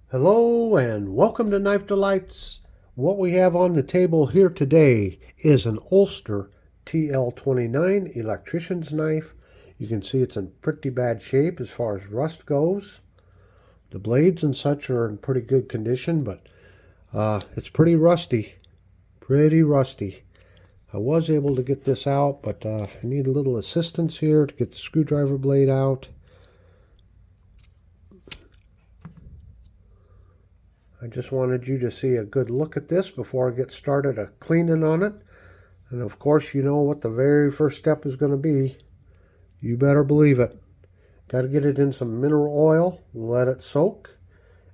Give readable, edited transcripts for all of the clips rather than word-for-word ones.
Hello and welcome to Knife Delights. What we have on the table here today is an Ulster TL-29 Electricians knife. You can see it's in pretty bad shape as far as rust goes. The blades and such are in pretty good condition, but it's pretty rusty. I was able to get this out, but I need a little assistance here to get the screwdriver blade out. I just wanted you to see a good look at this before I get started cleaning on it. And of course, you know what the very first step is going to be. You better believe it. Got to get it in some mineral oil, let it soak,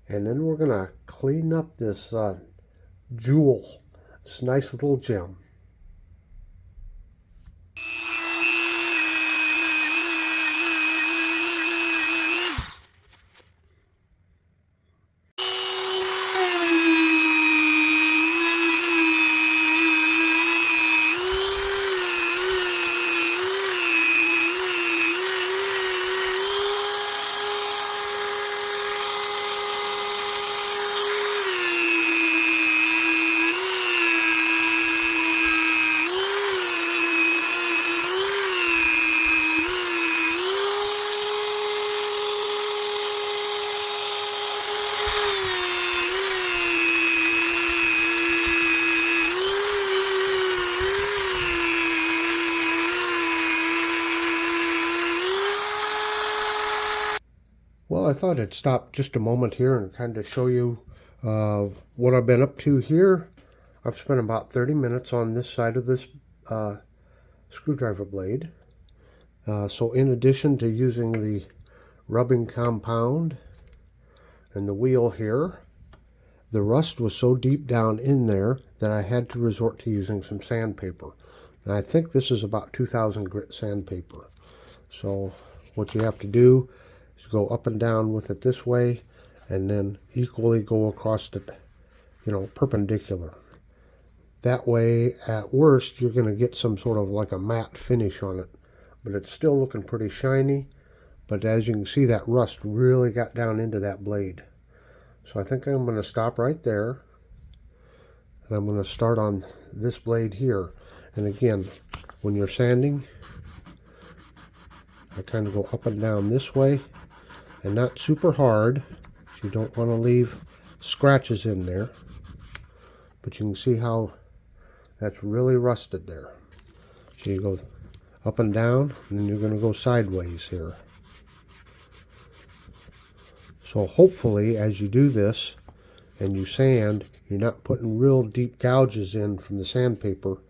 and then we're going to clean up this jewel, this nice little gem. Well, I thought I'd stop just a moment here and kind of show you what I've been up to here. I've spent about 30 minutes on this side of this screwdriver blade. So in addition to using the rubbing compound and the wheel here, the rust was so deep down in there that I had to resort to using some sandpaper. And I think this is about 2000 grit sandpaper. So what you have to do is go up and down with it this way, and then equally go across it, perpendicular. That way, at worst, you're going to get some sort of like a matte finish on it. But it's still looking pretty shiny. But as you can see, that rust really got down into that blade. So I think I'm going to stop right there. And I'm going to start on this blade here. And again, when you're sanding, I kind of go up and down this way. And not super hard. You don't want to leave scratches in there. But you can see how that's really rusted there. So you go up and down, and then you're going to go sideways here. So hopefully, as you do this and you sand, you're not putting real deep gouges in from the sandpaper.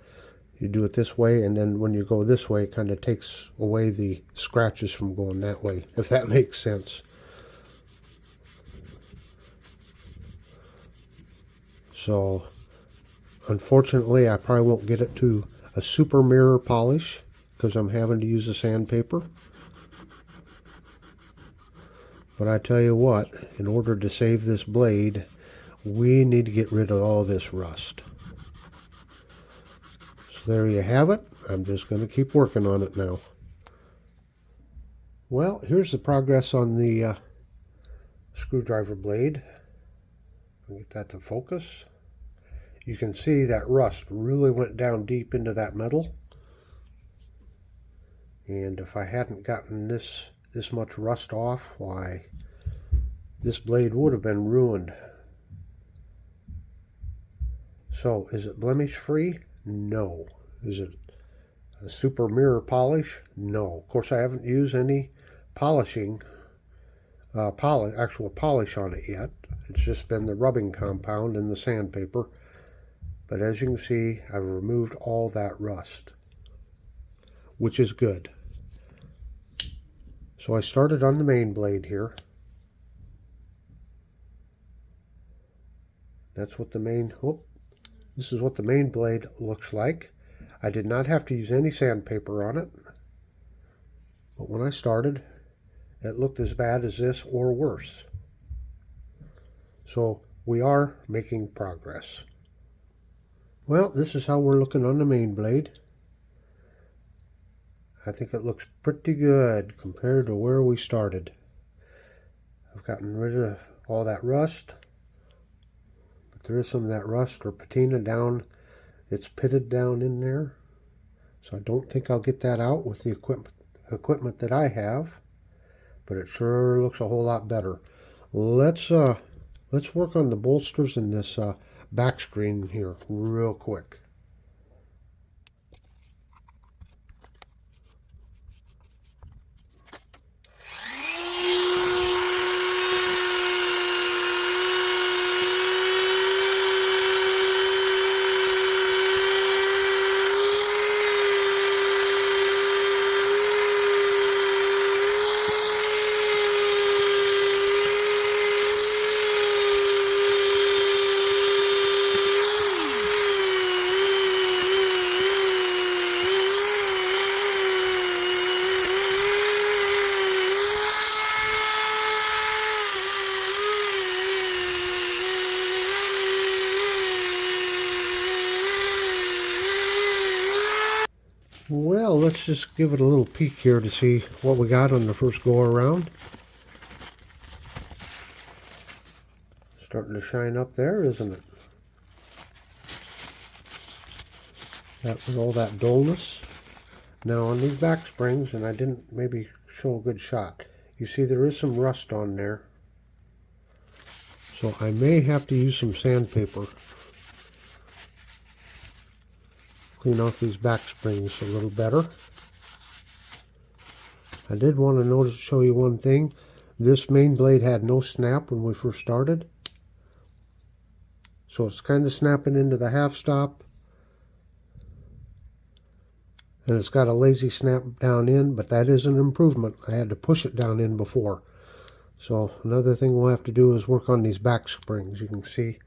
You do it this way, and then when you go this way, it kind of takes away the scratches from going that way, if that makes sense. So, unfortunately, I probably won't get it to a super mirror polish because I'm having to use a sandpaper. But I tell you what, in order to save this blade, we need to get rid of all this rust. So there you have it. I'm just going to keep working on it now. Well, here's the progress on the screwdriver blade. I'll get that to focus. You can see that rust really went down deep into that metal. And if I hadn't gotten this much rust off, why, this blade would have been ruined. So, is it blemish free? No. Is it a super mirror polish? No. Of course, I haven't used any polishing, actual polish on it yet. It's just been the rubbing compound and the sandpaper. But as you can see, I've removed all that rust, which is good. So I started on the main blade here. That's what the main, this is what the main blade looks like. I did not have to use any sandpaper on it. But when I started, it looked as bad as this or worse. So we are making progress. Well, this is how we're looking on the main blade. I think it looks pretty good compared to where we started. I've gotten rid of all that rust. But there is some of that rust or patina down. It's pitted down in there. So I don't think I'll get that out with the equipment that I have. But it sure looks a whole lot better. Let's work on the bolsters in this back screen here real quick. Well, let's just give it a little peek here to see what we got on the first go around. Starting to shine up there, isn't it? That was all that dullness. Now on these back springs, and I didn't maybe show a good shot, you see there is some rust on there. So I may have to use some sandpaper. Clean off these back springs a little better. I did want to show you one thing. This main blade had no snap when we first started. So it's kind of snapping into the half stop. And it's got a lazy snap down in, but that is an improvement. I had to push it down in before. So another thing we'll have to do is work on these back springs. You can see,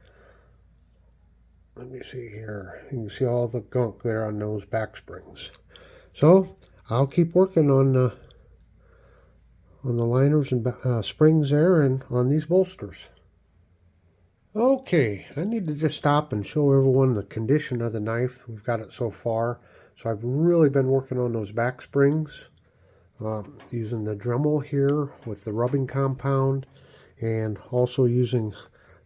let me see here. You can see all the gunk there on those back springs. So I'll keep working on the liners and springs there and on these bolsters. Okay, I need to just stop and show everyone the condition of the knife. We've got it so far. So I've really been working on those back springs, using the Dremel here with the rubbing compound, and also using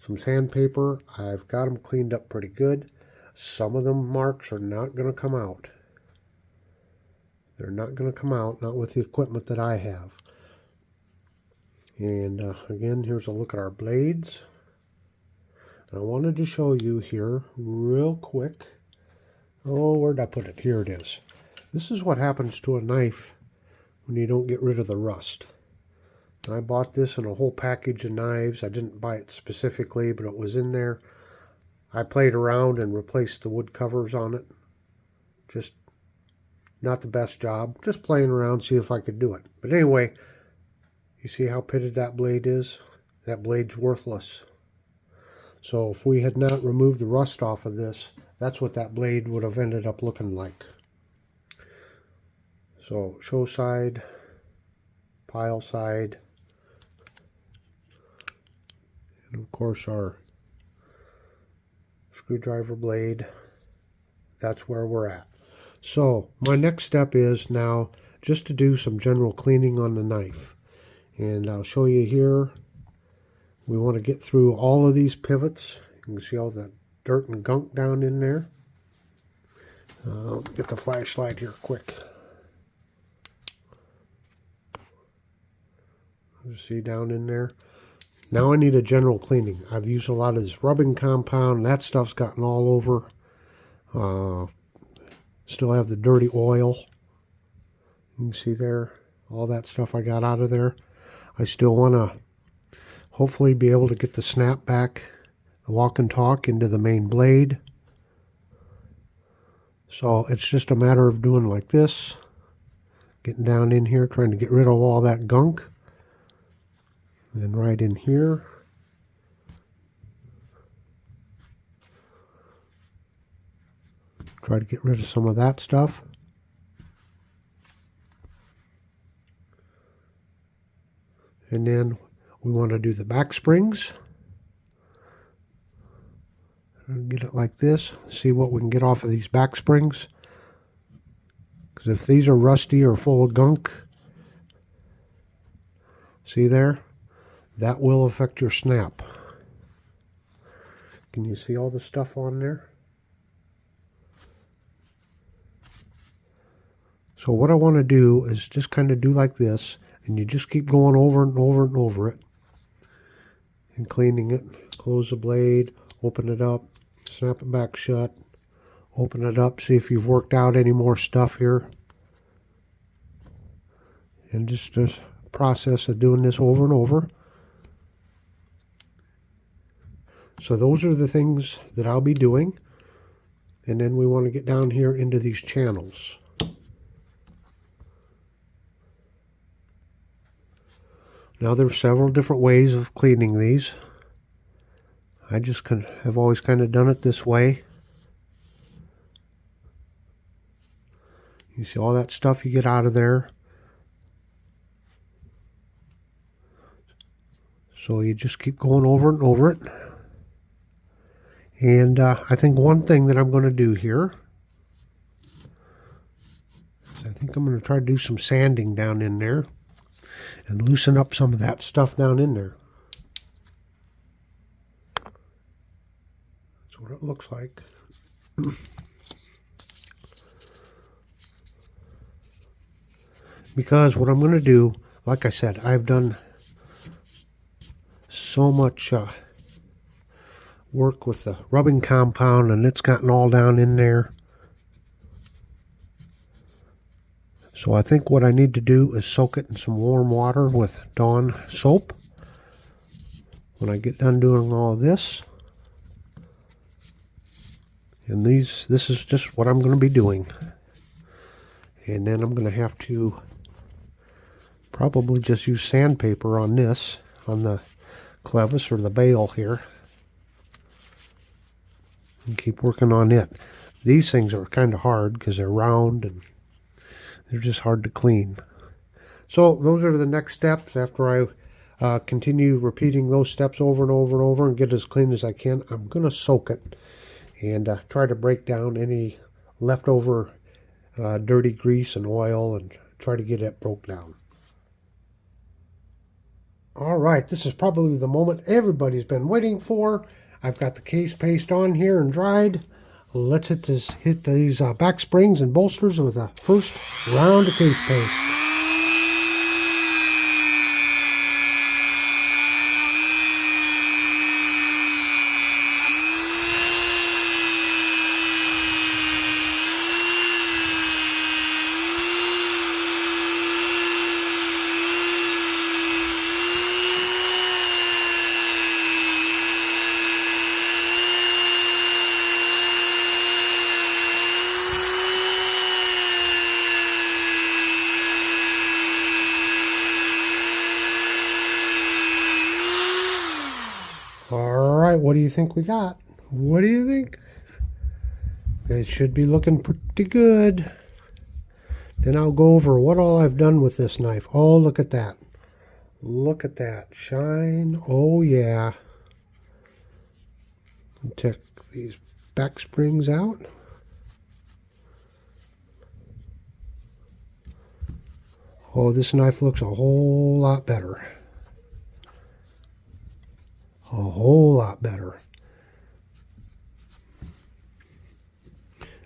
some sandpaper. I've got them cleaned up pretty good. Some of them marks are not going to come out. They're not going to come out, not with the equipment that I have. And again, here's a look at our blades. I wanted to show you here real quick. Oh, where'd I put it? Here it is. This is what happens to a knife when you don't get rid of the rust. I bought this in a whole package of knives. I didn't buy it specifically, but it was in there. I played around and replaced the wood covers on it. Just not the best job. Just playing around, see if I could do it. But anyway, you see how pitted that blade is? That blade's worthless. So if we had not removed the rust off of this, that's what that blade would have ended up looking like. So show side, pile side, and of course our screwdriver blade. That's where we're at. So my next step is now just to do some general cleaning on the knife. And I'll show you here. We want to get through all of these pivots. You can see all the dirt and gunk down in there. Get the flashlight here quick. You see down in there. Now I need a general cleaning. I've used a lot of this rubbing compound. That stuff's gotten all over. Still have the dirty oil. You can see there all that stuff I got out of there. I still want to hopefully be able to get the snap back, the walk and talk into the main blade. So it's just a matter of doing like this, getting down in here, trying to get rid of all that gunk. And then right in here. Try to get rid of some of that stuff. And then we want to do the back springs. Get it like this. See what we can get off of these back springs. Because if these are rusty or full of gunk, see there? that will affect your snap. Can you see all the stuff on there? So what I want to do is just kind of do like this, and you just keep going over and over and over it and cleaning it. Close the blade, open it up, snap it back shut, open it up, see if you've worked out any more stuff here. And just this process of doing this over and over. So those are the things that I'll be doing. And then we want to get down here into these channels. Now there's several different ways of cleaning these. I just have always kind of done it this way. You see all that stuff you get out of there. So you just keep going over and over it. And I think one thing that I'm going to do here is I think I'm going to try to do some sanding down in there and loosen up some of that stuff down in there. That's what it looks like. Because what I'm going to do, like I said, I've done so much work with the rubbing compound, and it's gotten all down in there. So I think what I need to do is soak it in some warm water with Dawn soap. When I get done doing all this, and this is just what I'm going to be doing. And then I'm going to have to probably just use sandpaper on this, on the clevis or the bail here, and keep working on it. These things are kind of hard because they're round and they're just hard to clean. So those are the next steps. After I continue repeating those steps over and over and over and get as clean as I can, I'm going to soak it and try to break down any leftover dirty grease and oil and try to get it broke down. All right, this is probably the moment everybody's been waiting for. I've got the case paste on here and dried. Let's hit these back springs and bolsters with the first round of case paste. Alright, what do you think we got? What do you think? It should be looking pretty good. Then I'll go over what all I've done with this knife. Oh, look at that. Look at that. Shine. Oh, yeah. Take these back springs out. Oh, this knife looks a whole lot better. A whole lot better.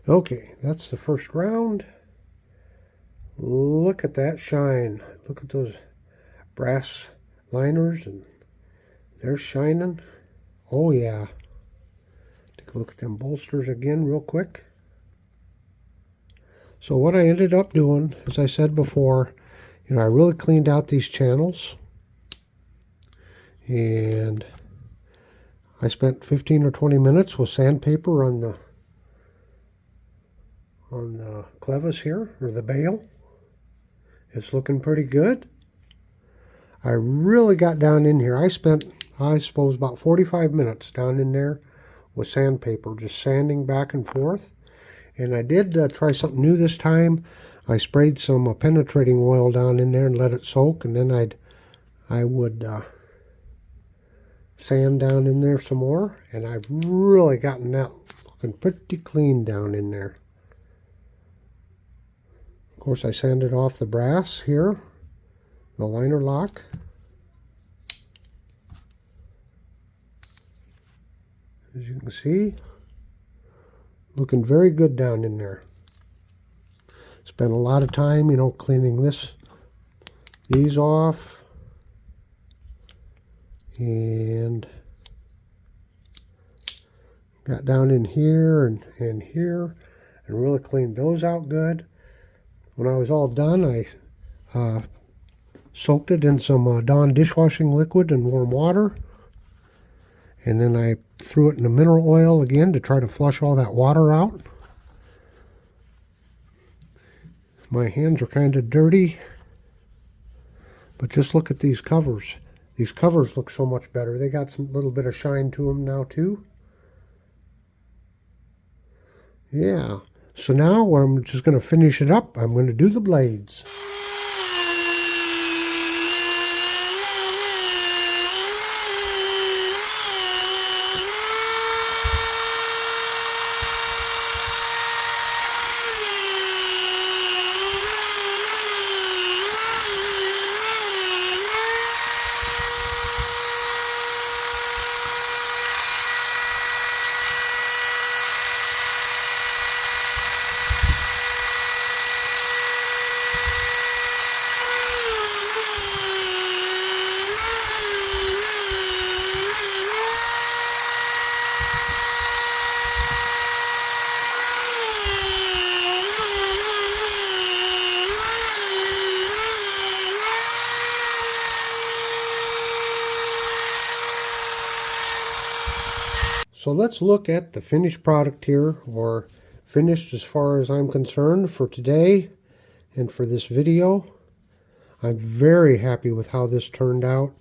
Okay, that's the first round. Look at that shine. Look at those brass liners, and they're shining. Oh yeah. Take a look at them bolsters again real quick. So what I ended up doing, as I said before, I really cleaned out these channels, and I spent 15 or 20 minutes with sandpaper on the clevis here, or the bail. It's looking pretty good. I really got down in here. I spent, I suppose, about 45 minutes down in there with sandpaper, just sanding back and forth. And I did try something new this time. I sprayed some penetrating oil down in there and let it soak, and then I would sand down in there some more, and I've really gotten that looking pretty clean down in there. Of course, I sanded off the brass here, the liner lock. As you can see, looking very good down in there. Spent a lot of time, you know, cleaning these off, and got down in here and here and really cleaned those out good. When I was all done, I soaked it in some Dawn dishwashing liquid and warm water, and then I threw it in the mineral oil again to try to flush all that water out. My hands are kind of dirty, but just look at these covers. These covers look so much better. They got some little bit of shine to them now too. Yeah, so now I'm just going to finish it up. I'm going to do the blades. So let's look at the finished product here, or finished as far as I'm concerned for today and for this video. I'm very happy with how this turned out,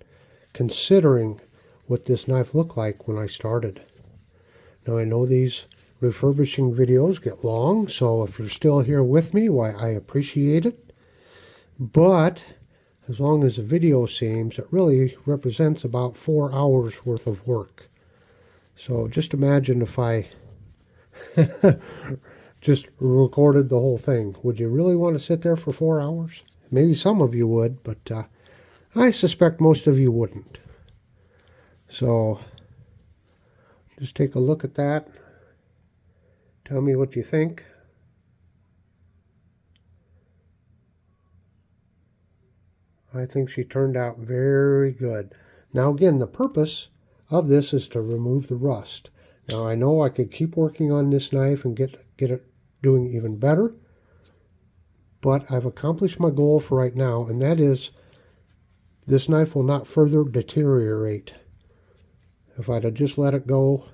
considering what this knife looked like when I started. Now I know these refurbishing videos get long, so if you're still here with me, why, I appreciate it. But as long as the video seems, it really represents about 4 hours worth of work. So just imagine if I just recorded the whole thing. Would you really want to sit there for 4 hours? Maybe some of you would, but I suspect most of you wouldn't. So just take a look at that. Tell me what you think. I think she turned out very good. Now again, the purpose of this is to remove the rust. Now I know I could keep working on this knife and get it doing even better, but I've accomplished my goal for right now, and that is this knife will not further deteriorate. If I'd have just let it go,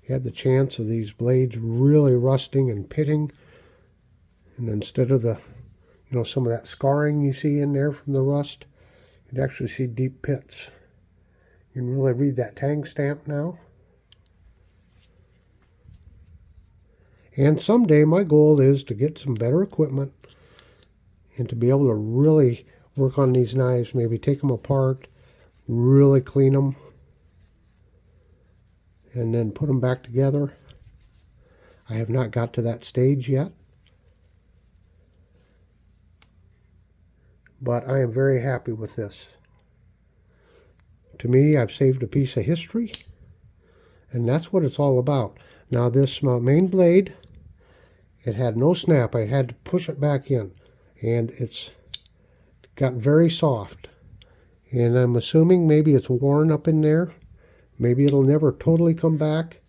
you had the chance of these blades really rusting and pitting, and instead of the, you know, some of that scarring you see in there from the rust, you'd actually see deep pits. You can really read that tang stamp now. And someday my goal is to get some better equipment and to be able to really work on these knives, maybe take them apart, really clean them, and then put them back together. I have not got to that stage yet, but I am very happy with this. To me, I've saved a piece of history, and that's what it's all about. Now this main blade, it had no snap. I had to push it back in, and it's got very soft. And I'm assuming maybe it's worn up in there. Maybe it'll never totally come back,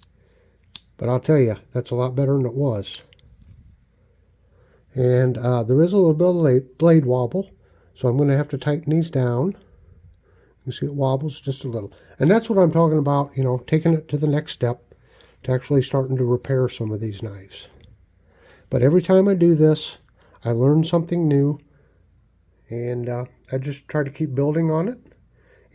but I'll tell you, that's a lot better than it was. And there is a little bit of blade wobble, so I'm going to have to tighten these down. You see it wobbles just a little. And that's what I'm talking about, you know, taking it to the next step, to actually starting to repair some of these knives. But every time I do this, I learn something new, and I just try to keep building on it.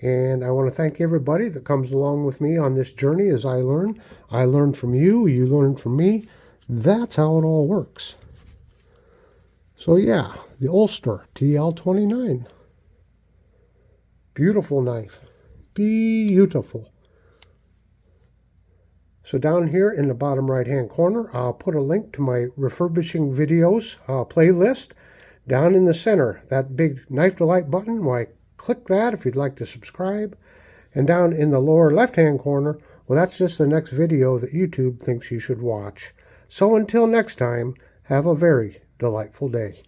And I want to thank everybody that comes along with me on this journey as I learn. I learn from you, you learn from me. That's how it all works. So yeah, the Ulster TL-29. Beautiful knife. Beautiful. So down here in the bottom right hand corner, I'll put a link to my refurbishing videos playlist. Down in the center, that big Knife Delight button, why, click that if you'd like to subscribe. And down in the lower left hand corner Well, that's just the next video that YouTube thinks you should watch. So until next time, have a very delightful day.